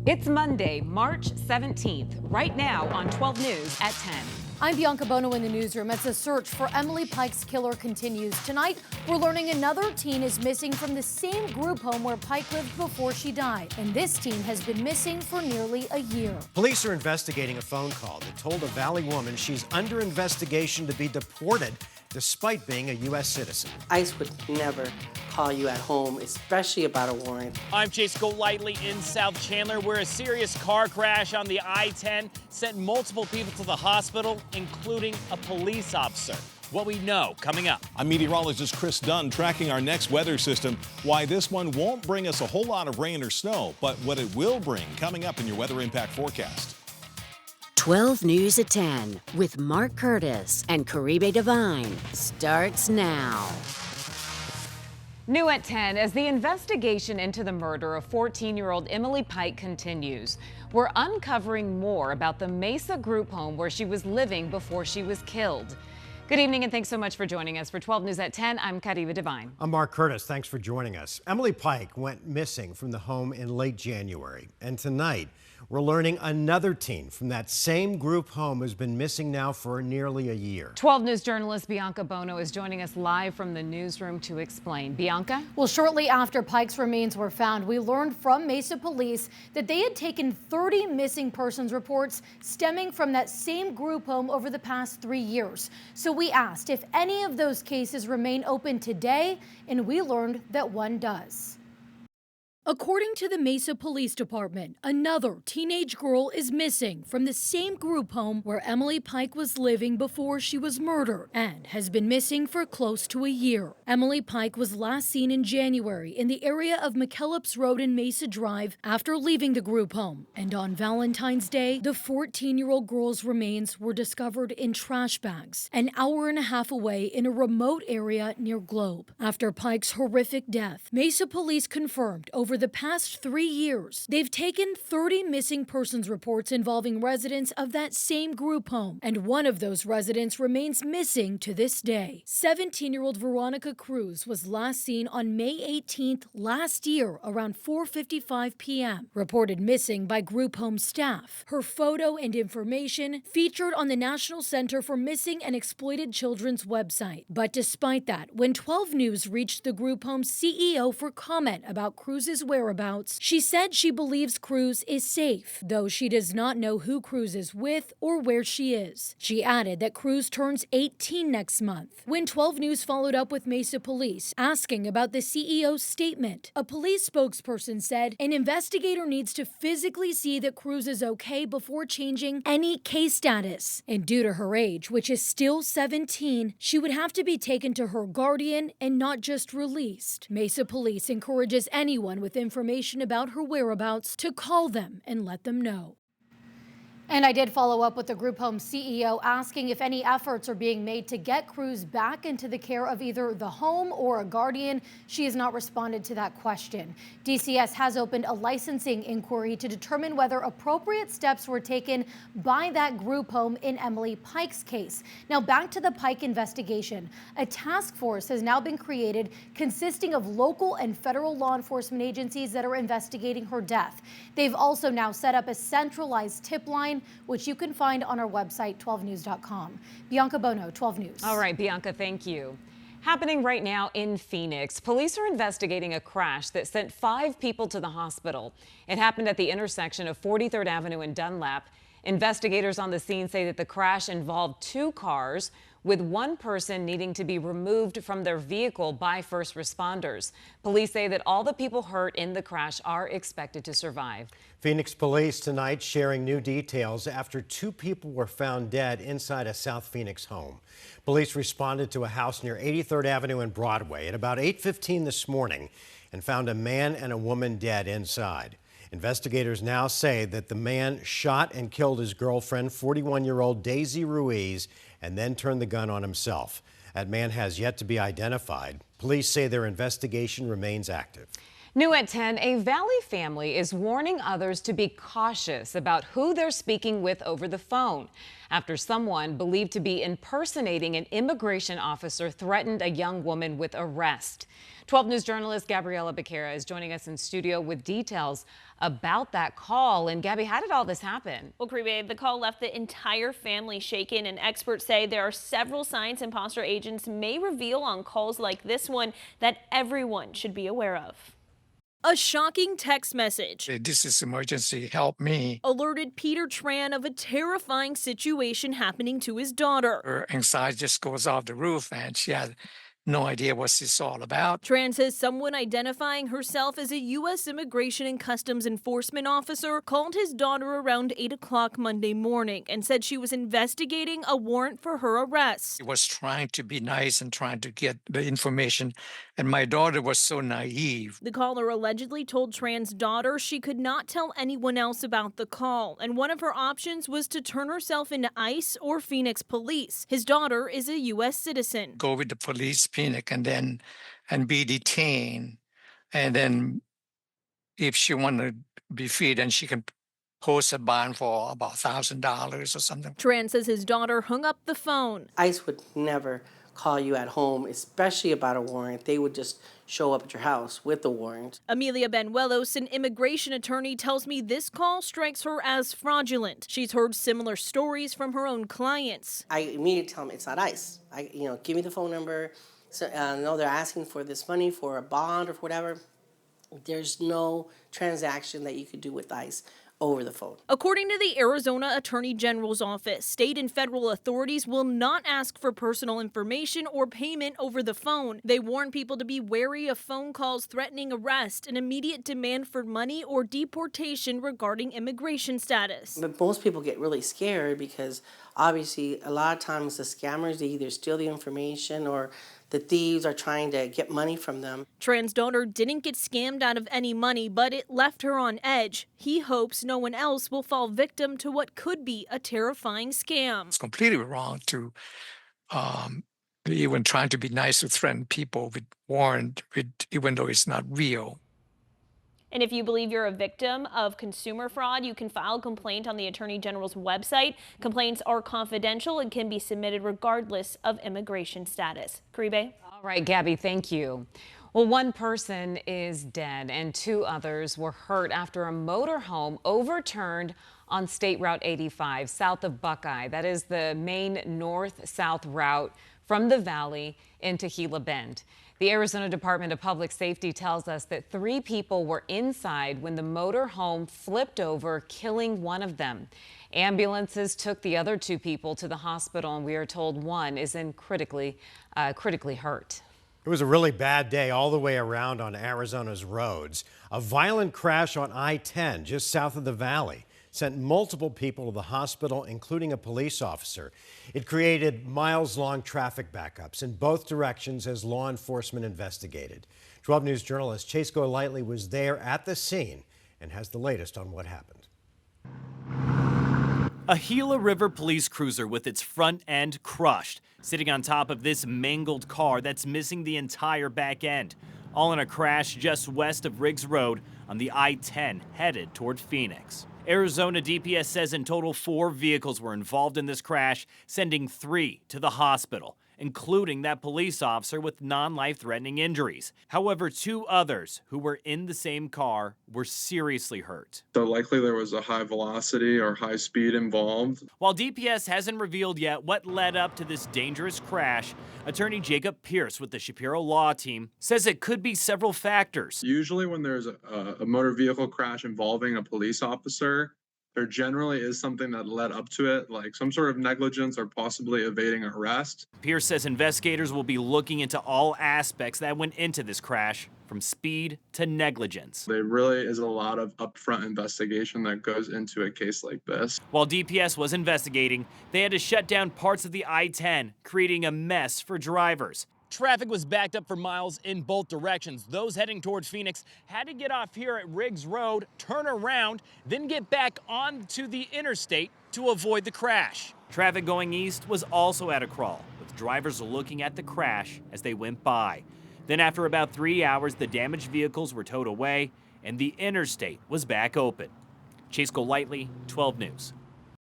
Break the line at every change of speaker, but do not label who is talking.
It's Monday, March 17th, right now on 12 News at 10.
I'm Bianca Bono in the newsroom as the search for Emily Pike's killer continues. Tonight, we're learning another teen is missing from the same group home where Pike lived before she died. And this teen has been missing for nearly a year.
Police are investigating a phone call that told a Valley woman she's under investigation to be deported despite being a U.S. citizen.
ICE would never call you at home, especially about a warrant.
I'm Chase Golightly in South Chandler, where a serious car crash on the I-10 sent multiple people to the hospital, including a police officer. What we know coming up.
I'm meteorologist Chris Dunn tracking our next weather system. Why this one won't bring us a whole lot of rain or snow, but what it will bring coming up in your weather impact forecast.
12 News at 10 with Mark Curtis and Caribe Divine starts now.
New at 10, as the investigation into the murder of 14-year-old Emily Pike continues, we're uncovering more about the Mesa group home where she was living before she was killed. Good evening and thanks so much for joining us. For 12 News at 10, I'm Caribe Divine.
I'm Mark Curtis. Thanks for joining us. Emily Pike went missing from the home in late January, and tonight we're learning another teen from that same group home has been missing now for nearly a year.
12 News journalist Bianca Bono is joining us live from the newsroom to explain. Bianca?
Well, shortly after Pike's remains were found, we learned from Mesa police that they had taken 30 missing persons reports stemming from that same group home over the past 3 years. So we asked if any of those cases remain open today, and we learned that one does. According to the Mesa Police Department, another teenage girl is missing from the same group home where Emily Pike was living before she was murdered and has been missing for close to a year. Emily Pike was last seen in January in the area of McKellips Road and Mesa Drive after leaving the group home. And on Valentine's Day, the 14-year-old girl's remains were discovered in trash bags an hour and a half away in a remote area near Globe. After Pike's horrific death, Mesa police confirmed over the past 3 years, they've taken 30 missing persons reports involving residents of that same group home, and one of those residents remains missing to this day. 17-year-old Veronica Cruz was last seen on May 18th last year around 4:55 p.m., reported missing by group home staff. Her photo and information featured on the National Center for Missing and Exploited Children's website. But despite that, when 12 News reached the group home's CEO for comment about Cruz's whereabouts, she said she believes Cruz is safe, though she does not know who Cruz is with or where she is. She added that Cruz turns 18 next month. When 12 News followed up with Mesa Police, asking about the CEO's statement, a police spokesperson said an investigator needs to physically see that Cruz is okay before changing any case status. And due to her age, which is still 17, she would have to be taken to her guardian and not just released. Mesa Police encourages anyone with information about her whereabouts to call them and let them know. And I did follow up with the group home CEO asking if any efforts are being made to get Cruz back into the care of either the home or a guardian. She has not responded to that question. DCS has opened a licensing inquiry to determine whether appropriate steps were taken by that group home in Emily Pike's case. Now back to the Pike investigation. A task force has now been created consisting of local and federal law enforcement agencies that are investigating her death. They've also now set up a centralized tip line, which you can find on our website, 12news.com. Bianca Bono, 12 News.
All right, Bianca, thank you. Happening right now in Phoenix, police are investigating a crash that sent 5 people to the hospital. It happened at the intersection of 43rd Avenue and Dunlap. Investigators on the scene say that the crash involved 2 cars, with one person needing to be removed from their vehicle by first responders. Police say that all the people hurt in the crash are expected to survive.
Phoenix police tonight sharing new details after 2 people were found dead inside a South Phoenix home. Police responded to a house near 83rd Avenue and Broadway at about 8:15 this morning and found a man and a woman dead inside. Investigators now say that the man shot and killed his girlfriend, 41-year-old Daisy Ruiz, and then turned the gun on himself. That man has yet to be identified. Police say their investigation remains active.
New at 10, a Valley family is warning others to be cautious about who they're speaking with over the phone after someone believed to be impersonating an immigration officer threatened a young woman with arrest. 12 News journalist Gabriela Becerra is joining us in studio with details about that call. And Gabby, how did all this happen?
Well, Caribe, the call left the entire family shaken, and experts say there are several signs imposter agents may reveal on calls like this one that everyone should be aware of. A shocking text message.
This is emergency, help me.
Alerted Peter Tran of a terrifying situation happening to his daughter.
Her anxiety just goes off the roof and she had no idea what this is all about.
Tran says someone identifying herself as a U.S. Immigration and Customs Enforcement officer called his daughter around 8 o'clock Monday morning and said she was investigating a warrant for her arrest.
He was trying to be nice and trying to get the information, and my daughter was so naive.
The caller allegedly told Tran's daughter she could not tell anyone else about the call, and one of her options was to turn herself into ICE or Phoenix police. His daughter is a U.S. citizen.
Go with the police, Phoenix, and be detained, and then if she want to be freed, then she can post a bond for about $1,000 or something.
Tran says his daughter hung up the phone.
ICE would never call you at home, especially about a warrant. They would just show up at your house with the warrant.
Amelia Benuelos, an immigration attorney, tells me this call strikes her as fraudulent. She's heard similar stories from her own clients.
I immediately tell them it's not ICE. Give me the phone number. So, no, they're asking for this money for a bond or whatever. There's no transaction that you could do with ICE over the phone.
According to the Arizona Attorney General's office, state and federal authorities will not ask for personal information or payment over the phone. They warn people to be wary of phone calls threatening arrest, an immediate demand for money, or deportation regarding immigration status.
But most people get really scared because obviously a lot of times the scammers, they either steal the information or the thieves are trying to get money from them.
Tran's daughter didn't get scammed out of any money, but it left her on edge. He hopes no one else will fall victim to what could be a terrifying scam.
It's completely wrong to even trying to be nice to threaten people with warrant, even though it's not real.
And if you believe you're a victim of consumer fraud, you can file a complaint on the Attorney General's website. Complaints are confidential and can be submitted regardless of immigration status. Caribe?
All right, Gabby, thank you. Well, one person is dead and 2 others were hurt after a motorhome overturned on State Route 85 south of Buckeye. That is the main north-south route from the valley into Gila Bend. The Arizona Department of Public Safety tells us that 3 people were inside when the motorhome flipped over, killing one of them. Ambulances took the other 2 people to the hospital, and we are told one is in critically hurt.
It was a really bad day all the way around on Arizona's roads. A violent crash on I-10 just south of the valley sent multiple people to the hospital, including a police officer. It created miles-long traffic backups in both directions as law enforcement investigated. 12 News journalist Chase Golightly was there at the scene and has the latest on what happened.
A Gila River police cruiser with its front end crushed, sitting on top of this mangled car that's missing the entire back end, all in a crash just west of Riggs Road on the I-10 headed toward Phoenix. Arizona DPS says in total 4 vehicles were involved in this crash, sending 3 to the hospital, including that police officer with non-life-threatening injuries. However, 2 others who were in the same car were seriously hurt.
So likely there was a high velocity or high speed involved.
While DPS hasn't revealed yet what led up to this dangerous crash, attorney Jacob Pierce with the Shapiro Law Team says it could be several factors.
Usually when there's a motor vehicle crash involving a police officer, there generally is something that led up to it, like some sort of negligence or possibly evading arrest.
Pierce says investigators will be looking into all aspects that went into this crash, from speed to negligence.
There really is a lot of upfront investigation that goes into a case like this.
While DPS was investigating, they had to shut down parts of the I-10, creating a mess for drivers. Traffic was backed up for miles in both directions. Those heading toward Phoenix had to get off here at Riggs Road, turn around, then get back onto the interstate to avoid the crash. Traffic going east was also at a crawl, with drivers looking at the crash as they went by. Then after about 3 hours, the damaged vehicles were towed away and the interstate was back open. Chase Golightly, 12 News.